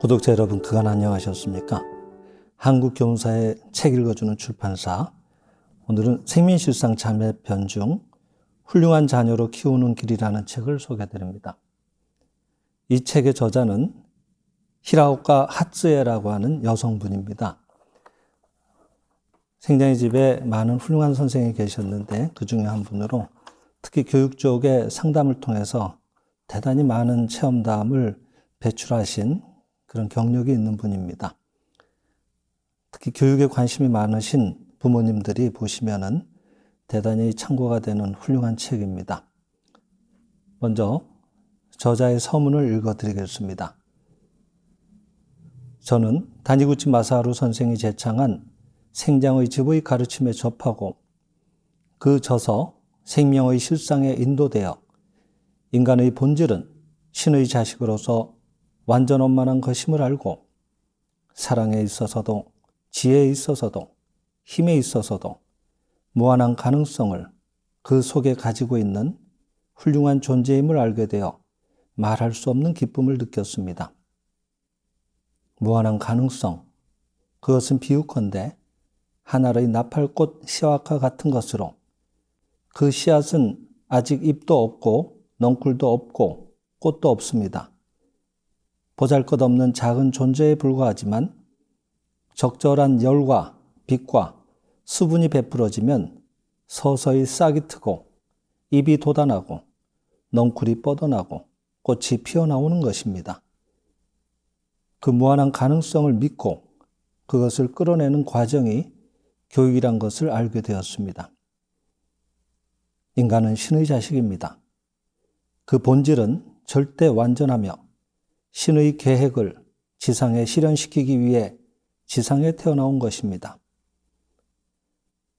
구독자 여러분, 그간 안녕하셨습니까? 한국교훈사의 책 읽어주는 출판사, 오늘은 생민실상 자매 편중 훌륭한 자녀로 키우는 길이라는 책을 소개해드립니다. 이 책의 저자는 히라오카 하츠에라고 하는 여성분입니다. 생장의 집에 많은 훌륭한 선생님이 계셨는데 그 중에 한 분으로 특히 교육 쪽의 상담을 통해서 대단히 많은 체험담을 배출하신 그런 경력이 있는 분입니다. 특히 교육에 관심이 많으신 부모님들이 보시면은 대단히 참고가 되는 훌륭한 책입니다. 먼저 저자의 서문을 읽어드리겠습니다. 저는 다니구치 마사하루 선생이 제창한 생장의 집의 가르침에 접하고 그 저서 생명의 실상에 인도되어 인간의 본질은 신의 자식으로서 완전 원만한 것임을 알고 사랑에 있어서도 지혜에 있어서도 힘에 있어서도 무한한 가능성을 그 속에 가지고 있는 훌륭한 존재임을 알게 되어 말할 수 없는 기쁨을 느꼈습니다. 무한한 가능성, 그것은 비유컨대 하늘의 나팔꽃 씨앗과 같은 것으로 그 씨앗은 아직 잎도 없고 넝쿨도 없고 꽃도 없습니다. 보잘것없는 작은 존재에 불과하지만 적절한 열과 빛과 수분이 베풀어지면 서서히 싹이 트고 잎이 돋아나고 넝쿨이 뻗어나고 꽃이 피어나오는 것입니다. 그 무한한 가능성을 믿고 그것을 끌어내는 과정이 교육이란 것을 알게 되었습니다. 인간은 신의 자식입니다. 그 본질은 절대 완전하며 신의 계획을 지상에 실현시키기 위해 지상에 태어나온 것입니다.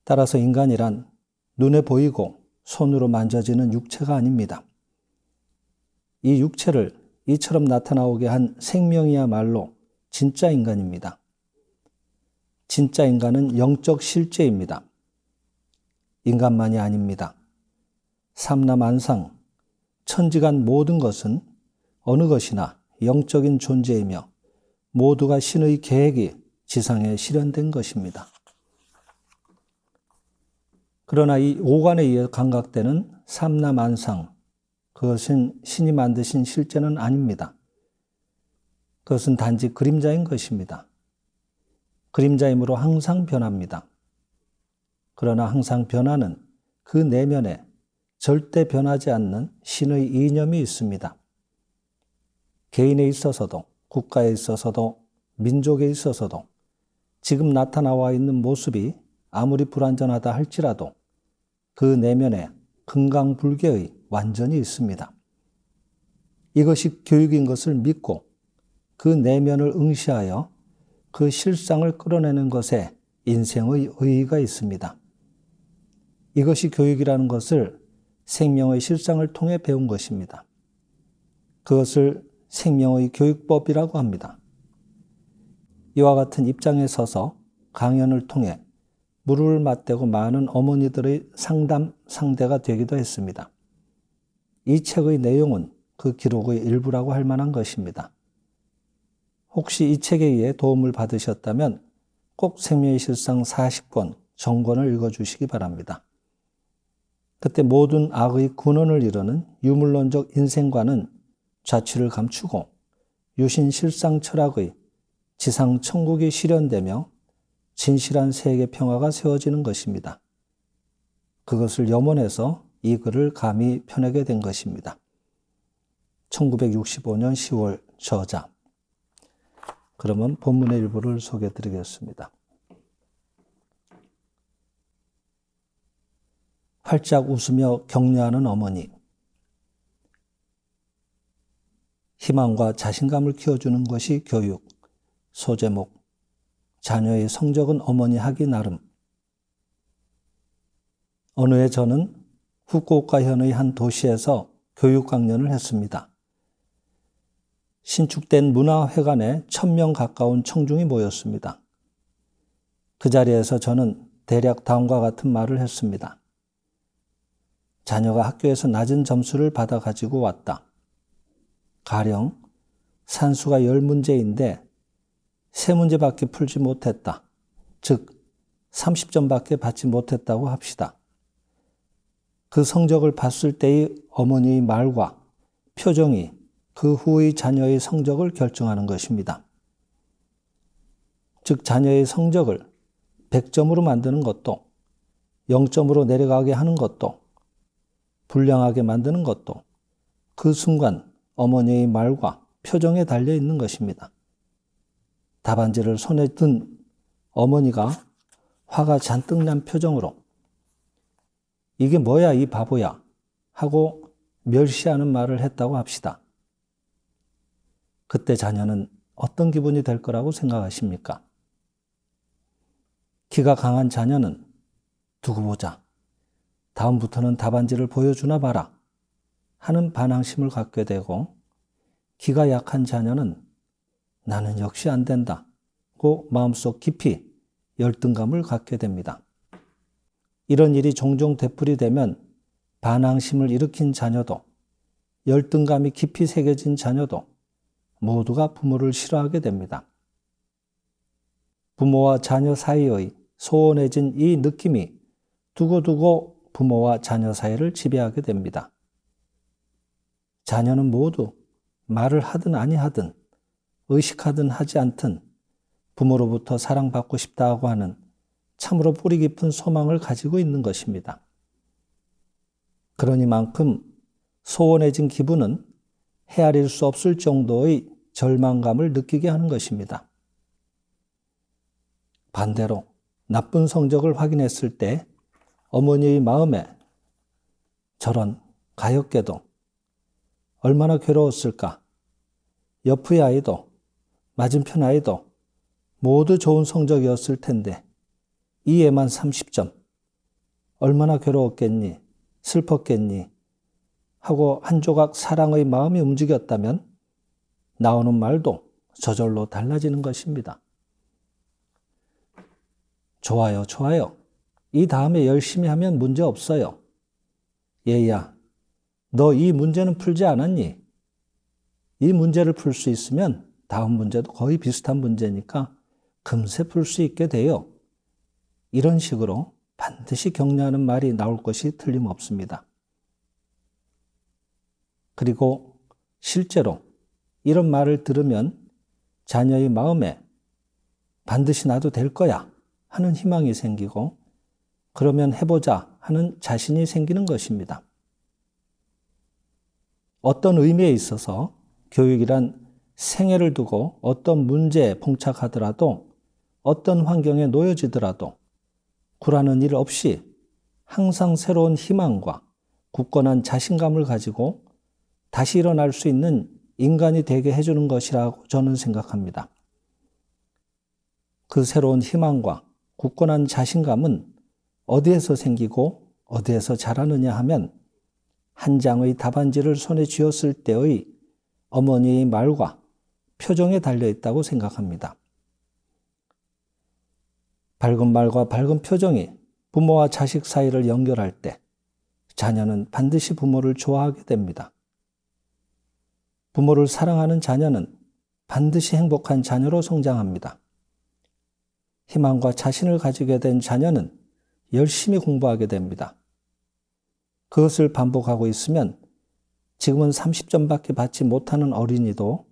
따라서 인간이란 눈에 보이고 손으로 만져지는 육체가 아닙니다. 이 육체를 이처럼 나타나오게 한 생명이야말로 진짜 인간입니다. 진짜 인간은 영적 실제입니다. 인간만이 아닙니다. 삼라만상, 천지간 모든 것은 어느 것이나 영적인 존재이며 모두가 신의 계획이 지상에 실현된 것입니다. 그러나 이 오관에 의해 감각되는 삼라만상, 그것은 신이 만드신 실제는 아닙니다. 그것은 단지 그림자인 것입니다. 그림자이므로 항상 변합니다. 그러나 항상 변하는 그 내면에 절대 변하지 않는 신의 이념이 있습니다. 개인에 있어서도 국가에 있어서도 민족에 있어서도 지금 나타나와 있는 모습이 아무리 불완전하다 할지라도 그 내면에 금강불개의 완전이 있습니다. 이것이 교육인 것을 믿고 그 내면을 응시하여 그 실상을 끌어내는 것에 인생의 의의가 있습니다. 이것이 교육이라는 것을 생명의 실상을 통해 배운 것입니다. 그것을 생명의 교육법이라고 합니다. 이와 같은 입장에 서서 강연을 통해 무릎을 맞대고 많은 어머니들의 상대가 되기도 했습니다. 이 책의 내용은 그 기록의 일부라고 할 만한 것입니다. 혹시 이 책에 의해 도움을 받으셨다면 꼭 생명의 실상 40권 전권을 읽어주시기 바랍니다. 그때 모든 악의 근원을 이루는 유물론적 인생관은 좌취를 감추고 유신 실상 철학의 지상 천국이 실현되며 진실한 세계 평화가 세워지는 것입니다. 그것을 염원해서 이 글을 감히 펴내게 된 것입니다. 1965년 10월 저자. 그러면 본문의 일부를 소개해 드리겠습니다. 활짝 웃으며 격려하는 어머니. 희망과 자신감을 키워주는 것이 교육. 소제목. 자녀의 성적은 어머니 하기 나름. 어느 해 저는 후쿠오카현의 한 도시에서 교육 강연을 했습니다. 신축된 문화회관에 1000명 가까운 청중이 모였습니다. 그 자리에서 저는 대략 다음과 같은 말을 했습니다. 자녀가 학교에서 낮은 점수를 받아 가지고 왔다. 가령 산수가 10문제인데 3문제밖에 풀지 못했다. 즉 30점밖에 받지 못했다고 합시다. 그 성적을 봤을 때의 어머니의 말과 표정이 그 후의 자녀의 성적을 결정하는 것입니다. 즉 자녀의 성적을 100점으로 만드는 것도 0점으로 내려가게 하는 것도 불량하게 만드는 것도 그 순간 어머니의 말과 표정에 달려 있는 것입니다. 답안지를 손에 든 어머니가 화가 잔뜩 난 표정으로 이게 뭐야 이 바보야 하고 멸시하는 말을 했다고 합시다. 그때 자녀는 어떤 기분이 될 거라고 생각하십니까? 기가 강한 자녀는 두고 보자. 다음부터는 답안지를 보여주나 봐라 하는 반항심을 갖게 되고, 기가 약한 자녀는 나는 역시 안 된다고 마음속 깊이 열등감을 갖게 됩니다. 이런 일이 종종 되풀이되면 반항심을 일으킨 자녀도 열등감이 깊이 새겨진 자녀도 모두가 부모를 싫어하게 됩니다. 부모와 자녀 사이의 소원해진 이 느낌이 두고두고 부모와 자녀 사이를 지배하게 됩니다. 자녀는 모두 말을 하든 아니하든 의식하든 하지 않든 부모로부터 사랑받고 싶다고 하는 참으로 뿌리 깊은 소망을 가지고 있는 것입니다. 그러니만큼 소원해진 기분은 헤아릴 수 없을 정도의 절망감을 느끼게 하는 것입니다. 반대로 나쁜 성적을 확인했을 때 어머니의 마음에 저런 가엾게도 얼마나 괴로웠을까. 옆의 아이도 맞은편 아이도 모두 좋은 성적이었을 텐데 이 애만 30점. 얼마나 괴로웠겠니? 슬펐겠니? 하고 한 조각 사랑의 마음이 움직였다면 나오는 말도 저절로 달라지는 것입니다. 좋아요, 좋아요. 이 다음에 열심히 하면 문제 없어요. 얘야, 너 이 문제는 풀지 않았니? 이 문제를 풀 수 있으면 다음 문제도 거의 비슷한 문제니까 금세 풀 수 있게 돼요. 이런 식으로 반드시 격려하는 말이 나올 것이 틀림없습니다. 그리고 실제로 이런 말을 들으면 자녀의 마음에 반드시 나도 될 거야 하는 희망이 생기고, 그러면 해보자 하는 자신이 생기는 것입니다. 어떤 의미에 있어서 교육이란 생애를 두고 어떤 문제에 봉착하더라도 어떤 환경에 놓여지더라도 굴하는 일 없이 항상 새로운 희망과 굳건한 자신감을 가지고 다시 일어날 수 있는 인간이 되게 해주는 것이라고 저는 생각합니다. 그 새로운 희망과 굳건한 자신감은 어디에서 생기고 어디에서 자라느냐 하면 한 장의 답안지를 손에 쥐었을 때의 어머니의 말과 표정에 달려있다고 생각합니다. 밝은 말과 밝은 표정이 부모와 자식 사이를 연결할 때 자녀는 반드시 부모를 좋아하게 됩니다. 부모를 사랑하는 자녀는 반드시 행복한 자녀로 성장합니다. 희망과 자신을 가지게 된 자녀는 열심히 공부하게 됩니다. 그것을 반복하고 있으면 지금은 30점밖에 받지 못하는 어린이도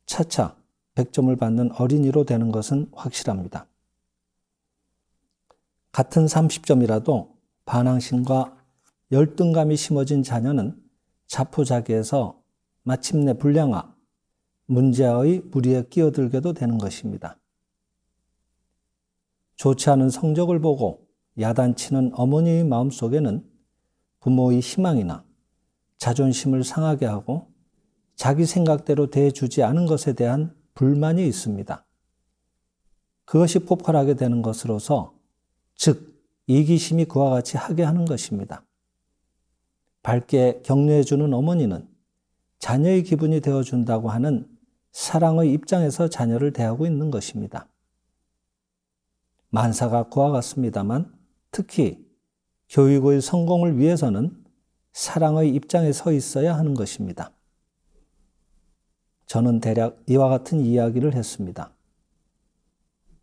차차 100점을 받는 어린이로 되는 것은 확실합니다. 같은 30점이라도 반항심과 열등감이 심어진 자녀는 자포자기해서 마침내 불량화, 문제아의 무리에 끼어들게도 되는 것입니다. 좋지 않은 성적을 보고 야단치는 어머니의 마음속에는 부모의 희망이나 자존심을 상하게 하고 자기 생각대로 대해주지 않은 것에 대한 불만이 있습니다. 그것이 폭발하게 되는 것으로서 즉 이기심이 그와 같이 하게 하는 것입니다. 밝게 격려해주는 어머니는 자녀의 기분이 되어준다고 하는 사랑의 입장에서 자녀를 대하고 있는 것입니다. 만사가 그와 같습니다만 특히 교육의 성공을 위해서는 사랑의 입장에 서 있어야 하는 것입니다. 저는 대략 이와 같은 이야기를 했습니다.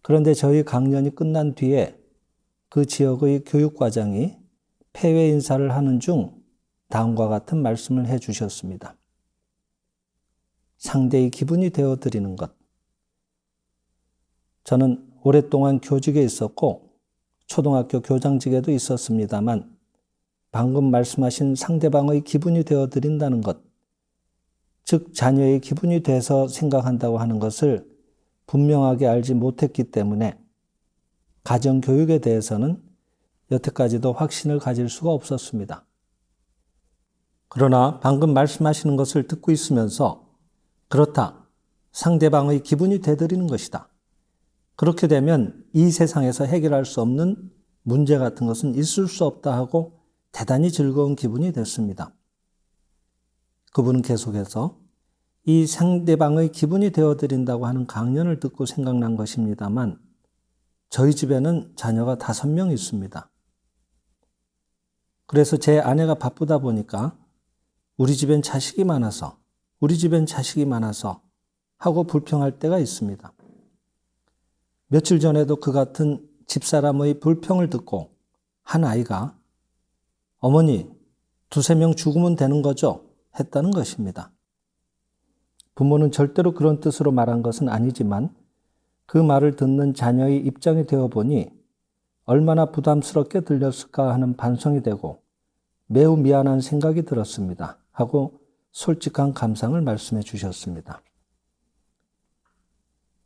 그런데 저희 강연이 끝난 뒤에 그 지역의 교육과장이 폐회 인사를 하는 중 다음과 같은 말씀을 해 주셨습니다. 상대의 기분이 되어드리는 것. 저는 오랫동안 교직에 있었고 초등학교 교장직에도 있었습니다만 방금 말씀하신 상대방의 기분이 되어드린다는 것, 즉 자녀의 기분이 돼서 생각한다고 하는 것을 분명하게 알지 못했기 때문에 가정교육에 대해서는 여태까지도 확신을 가질 수가 없었습니다. 그러나 방금 말씀하시는 것을 듣고 있으면서 그렇다, 상대방의 기분이 되드리는 것이다. 그렇게 되면 이 세상에서 해결할 수 없는 문제 같은 것은 있을 수 없다 하고 대단히 즐거운 기분이 됐습니다. 그분은 계속해서 이 상대방의 기분이 되어드린다고 하는 강연을 듣고 생각난 것입니다만 저희 집에는 자녀가 5명 있습니다. 그래서 제 아내가 바쁘다 보니까 우리 집엔 자식이 많아서 하고 불평할 때가 있습니다. 며칠 전에도 그 같은 집사람의 불평을 듣고 한 아이가 어머니 2-3명 죽으면 되는 거죠? 했다는 것입니다. 부모는 절대로 그런 뜻으로 말한 것은 아니지만 그 말을 듣는 자녀의 입장이 되어보니 얼마나 부담스럽게 들렸을까 하는 반성이 되고 매우 미안한 생각이 들었습니다. 하고 솔직한 감상을 말씀해 주셨습니다.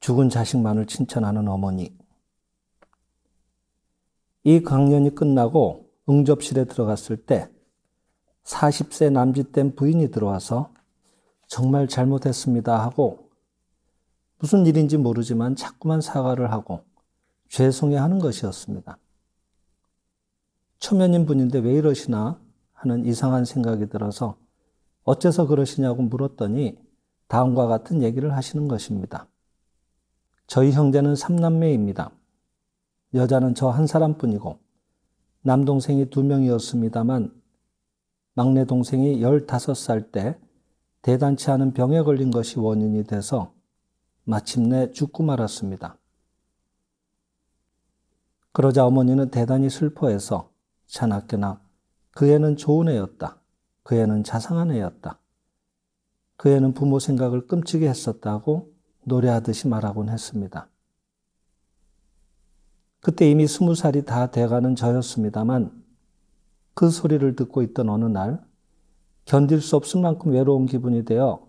죽은 자식만을 칭찬하는 어머니. 이 강연이 끝나고 응접실에 들어갔을 때 40세 남짓된 부인이 들어와서 정말 잘못했습니다 하고 무슨 일인지 모르지만 자꾸만 사과를 하고 죄송해하는 것이었습니다. 초면인 분인데 왜 이러시나 하는 이상한 생각이 들어서 어째서 그러시냐고 물었더니 다음과 같은 얘기를 하시는 것입니다. 저희 형제는 3남매입니다. 여자는 저 한 사람뿐이고 남동생이 2명이었습니다만 막내 동생이 15살 때 대단치 않은 병에 걸린 것이 원인이 돼서 마침내 죽고 말았습니다. 그러자 어머니는 대단히 슬퍼해서 자나깨나 그 애는 좋은 애였다. 그 애는 자상한 애였다. 그 애는 부모 생각을 끔찍이 했었다고 노래하듯이 말하곤 했습니다. 그때 이미 20살이 다 돼가는 저였습니다만 그 소리를 듣고 있던 어느 날 견딜 수 없을 만큼 외로운 기분이 되어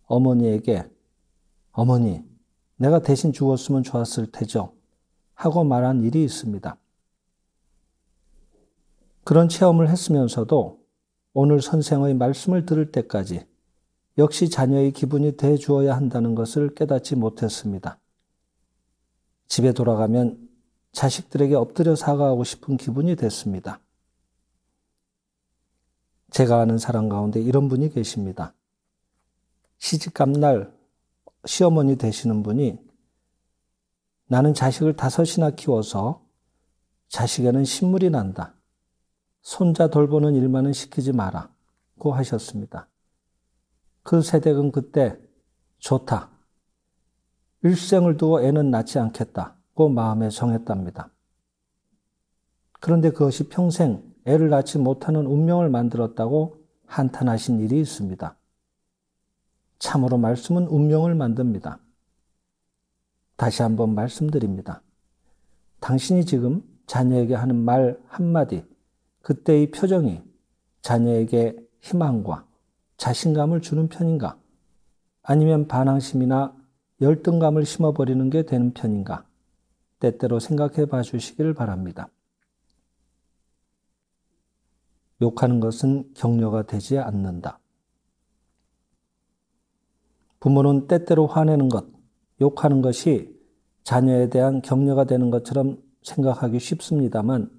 어머니에게 어머니, 내가 대신 죽었으면 좋았을 테죠. 하고 말한 일이 있습니다. 그런 체험을 했으면서도 오늘 선생의 말씀을 들을 때까지 역시 자녀의 기분이 돼 주어야 한다는 것을 깨닫지 못했습니다. 집에 돌아가면 자식들에게 엎드려 사과하고 싶은 기분이 됐습니다. 제가 아는 사람 가운데 이런 분이 계십니다. 시집간 날 시어머니 되시는 분이 나는 자식을 5이나 키워서 자식에는 신물이 난다. 손자 돌보는 일만은 시키지 마라고 하셨습니다. 그 세댁은 그때 좋다. 일생을 두고 애는 낳지 않겠다고 마음에 정했답니다. 그런데 그것이 평생 애를 낳지 못하는 운명을 만들었다고 한탄하신 일이 있습니다. 참으로 말씀은 운명을 만듭니다. 다시 한번 말씀드립니다. 당신이 지금 자녀에게 하는 말 한마디, 그때의 표정이 자녀에게 희망과 자신감을 주는 편인가? 아니면 반항심이나 열등감을 심어버리는 게 되는 편인가? 때때로 생각해 봐 주시기를 바랍니다. 욕하는 것은 격려가 되지 않는다. 부모는 때때로 화내는 것, 욕하는 것이 자녀에 대한 격려가 되는 것처럼 생각하기 쉽습니다만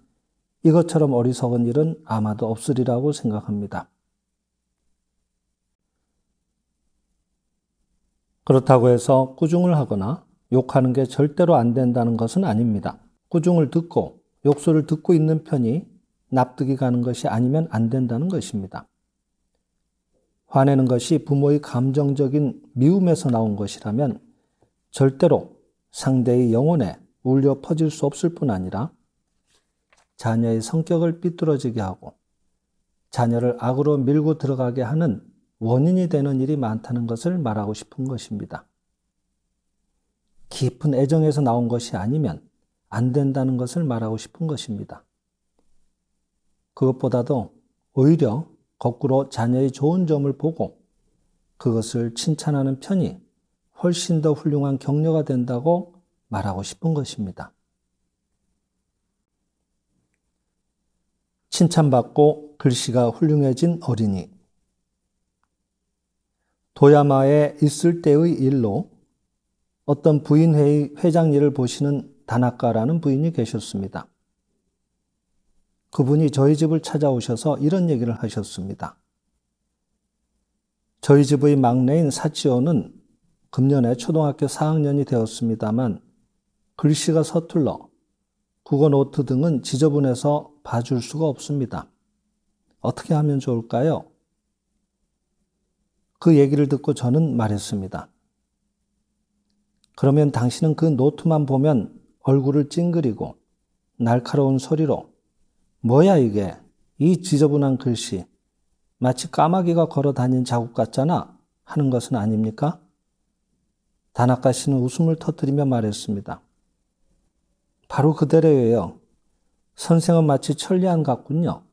이것처럼 어리석은 일은 아마도 없으리라고 생각합니다. 그렇다고 해서 꾸중을 하거나 욕하는 게 절대로 안 된다는 것은 아닙니다. 꾸중을 듣고 욕설을 듣고 있는 편이 납득이 가는 것이 아니면 안 된다는 것입니다. 화내는 것이 부모의 감정적인 미움에서 나온 것이라면 절대로 상대의 영혼에 울려 퍼질 수 없을 뿐 아니라 자녀의 성격을 삐뚤어지게 하고 자녀를 악으로 밀고 들어가게 하는 원인이 되는 일이 많다는 것을 말하고 싶은 것입니다. 깊은 애정에서 나온 것이 아니면 안 된다는 것을 말하고 싶은 것입니다. 그것보다도 오히려 거꾸로 자녀의 좋은 점을 보고 그것을 칭찬하는 편이 훨씬 더 훌륭한 격려가 된다고 말하고 싶은 것입니다. 칭찬받고 글씨가 훌륭해진 어린이. 도야마에 있을 때의 일로 어떤 부인회의 회장 일을 보시는 다나카라는 부인이 계셨습니다. 그분이 저희 집을 찾아오셔서 이런 얘기를 하셨습니다. 저희 집의 막내인 사치오는 금년에 초등학교 4학년이 되었습니다만 글씨가 서툴러 국어 노트 등은 지저분해서 봐줄 수가 없습니다. 어떻게 하면 좋을까요? 그 얘기를 듣고 저는 말했습니다. 그러면 당신은 그 노트만 보면 얼굴을 찡그리고 날카로운 소리로 뭐야 이게, 이 지저분한 글씨, 마치 까마귀가 걸어 다닌 자국 같잖아 하는 것은 아닙니까? 다나카 씨는 웃음을 터뜨리며 말했습니다. 바로 그대로예요. 선생은 마치 천리안 같군요.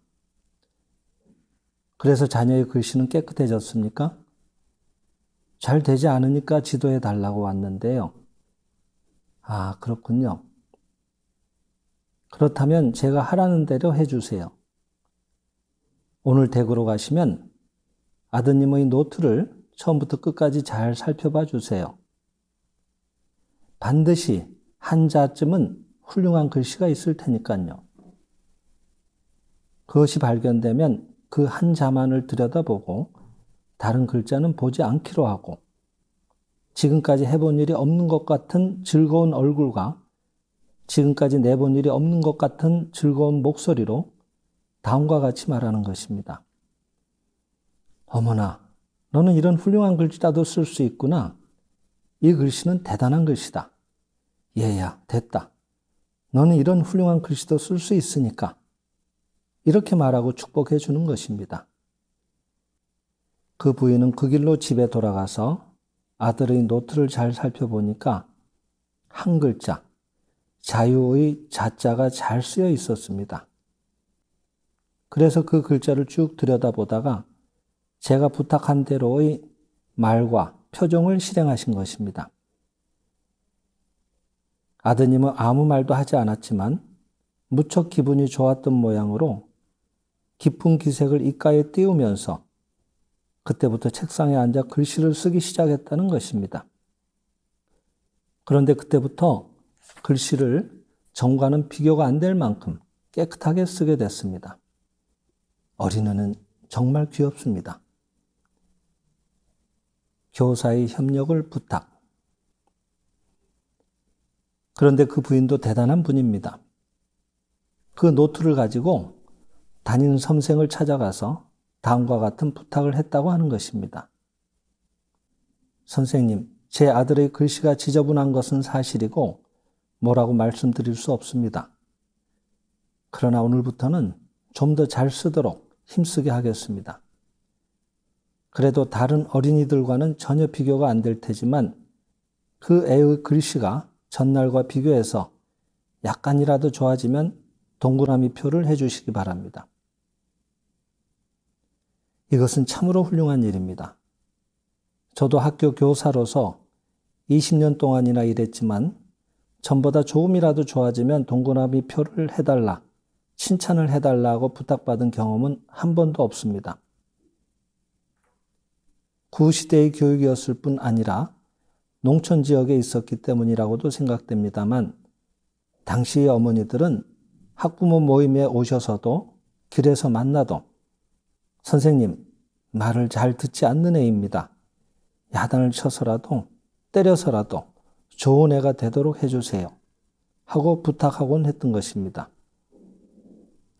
그래서 자녀의 글씨는 깨끗해졌습니까? 잘 되지 않으니까 지도해 달라고 왔는데요. 아, 그렇군요. 그렇다면 제가 하라는 대로 해주세요. 오늘 댁으로 가시면 아드님의 노트를 처음부터 끝까지 잘 살펴봐 주세요. 반드시 한 자쯤은 훌륭한 글씨가 있을 테니까요. 그것이 발견되면 그 한 자만을 들여다보고 다른 글자는 보지 않기로 하고 지금까지 해본 일이 없는 것 같은 즐거운 얼굴과 지금까지 내본 일이 없는 것 같은 즐거운 목소리로 다음과 같이 말하는 것입니다. 어머나, 너는 이런 훌륭한 글씨라도 쓸 수 있구나. 이 글씨는 대단한 글씨다. 얘야, 됐다. 너는 이런 훌륭한 글씨도 쓸 수 있으니까. 이렇게 말하고 축복해 주는 것입니다. 그 부인은 그 길로 집에 돌아가서 아들의 노트를 잘 살펴보니까 한 글자, 자유의 자자가 잘 쓰여 있었습니다. 그래서 그 글자를 쭉 들여다보다가 제가 부탁한 대로의 말과 표정을 실행하신 것입니다. 아드님은 아무 말도 하지 않았지만 무척 기분이 좋았던 모양으로 깊은 기색을 입가에 띄우면서 그때부터 책상에 앉아 글씨를 쓰기 시작했다는 것입니다. 그런데 그때부터 글씨를 전과는 비교가 안 될 만큼 깨끗하게 쓰게 됐습니다. 어린애는 정말 귀엽습니다. 교사의 협력을 부탁. 그런데 그 부인도 대단한 분입니다. 그 노트를 가지고 담임 선생을 찾아가서 다음과 같은 부탁을 했다고 하는 것입니다. 선생님, 제 아들의 글씨가 지저분한 것은 사실이고 뭐라고 말씀드릴 수 없습니다. 그러나 오늘부터는 좀 더 잘 쓰도록 힘쓰게 하겠습니다. 그래도 다른 어린이들과는 전혀 비교가 안 될 테지만 그 애의 글씨가 전날과 비교해서 약간이라도 좋아지면 동그라미 표를 해주시기 바랍니다. 이것은 참으로 훌륭한 일입니다. 저도 학교 교사로서 20년 동안이나 일했지만 전보다 조금이라도 좋아지면 동그라미 표를 해달라, 칭찬을 해달라고 부탁받은 경험은 한 번도 없습니다. 구시대의 교육이었을 뿐 아니라 농촌 지역에 있었기 때문이라고도 생각됩니다만 당시의 어머니들은 학부모 모임에 오셔서도 길에서 만나도 선생님, 말을 잘 듣지 않는 애입니다. 야단을 쳐서라도 때려서라도 좋은 애가 되도록 해주세요. 하고 부탁하곤 했던 것입니다.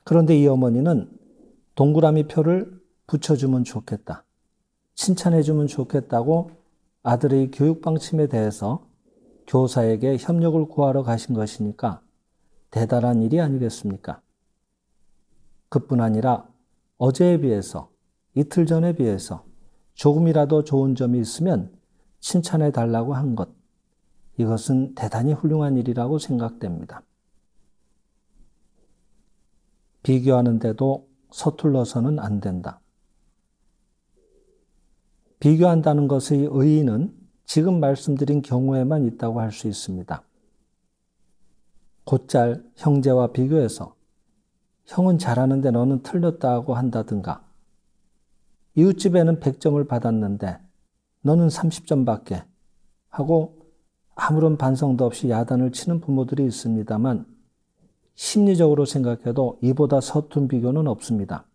그런데 이 어머니는 동그라미 표를 붙여주면 좋겠다. 칭찬해주면 좋겠다고 아들의 교육 방침에 대해서 교사에게 협력을 구하러 가신 것이니까 대단한 일이 아니겠습니까? 그뿐 아니라 어제에 비해서, 이틀 전에 비해서 조금이라도 좋은 점이 있으면 칭찬해 달라고 한 것, 이것은 대단히 훌륭한 일이라고 생각됩니다. 비교하는데도 서툴러서는 안 된다. 비교한다는 것의 의의는 지금 말씀드린 경우에만 있다고 할 수 있습니다. 곧잘 형제와 비교해서 형은 잘하는데 너는 틀렸다고 한다든가, 이웃집에는 100점을 받았는데 너는 30점밖에 하고 아무런 반성도 없이 야단을 치는 부모들이 있습니다만 심리적으로 생각해도 이보다 서툰 비교는 없습니다.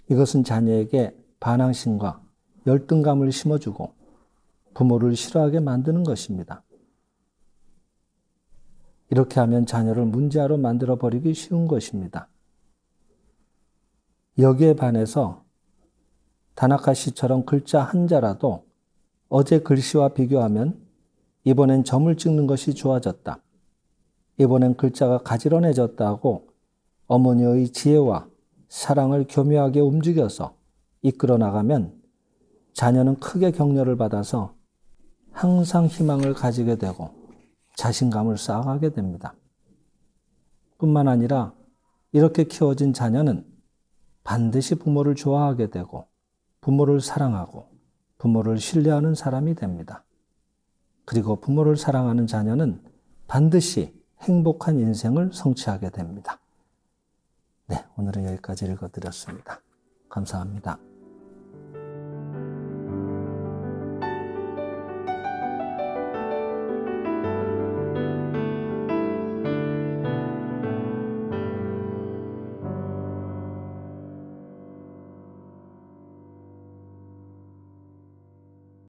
이것은 자녀에게 반항심과 열등감을 심어주고 부모를 싫어하게 만드는 것입니다. 이렇게 하면 자녀를 문제아로 만들어버리기 쉬운 것입니다. 여기에 반해서 다나카 씨처럼 글자 한자라도 어제 글씨와 비교하면 이번엔 점을 찍는 것이 좋아졌다. 이번엔 글자가 가지런해졌다 하고 어머니의 지혜와 사랑을 교묘하게 움직여서 이끌어 나가면 자녀는 크게 격려를 받아서 항상 희망을 가지게 되고 자신감을 쌓아가게 됩니다. 뿐만 아니라 이렇게 키워진 자녀는 반드시 부모를 좋아하게 되고 부모를 사랑하고 부모를 신뢰하는 사람이 됩니다. 그리고 부모를 사랑하는 자녀는 반드시 행복한 인생을 성취하게 됩니다. 네, 오늘은 여기까지 읽어드렸습니다. 감사합니다.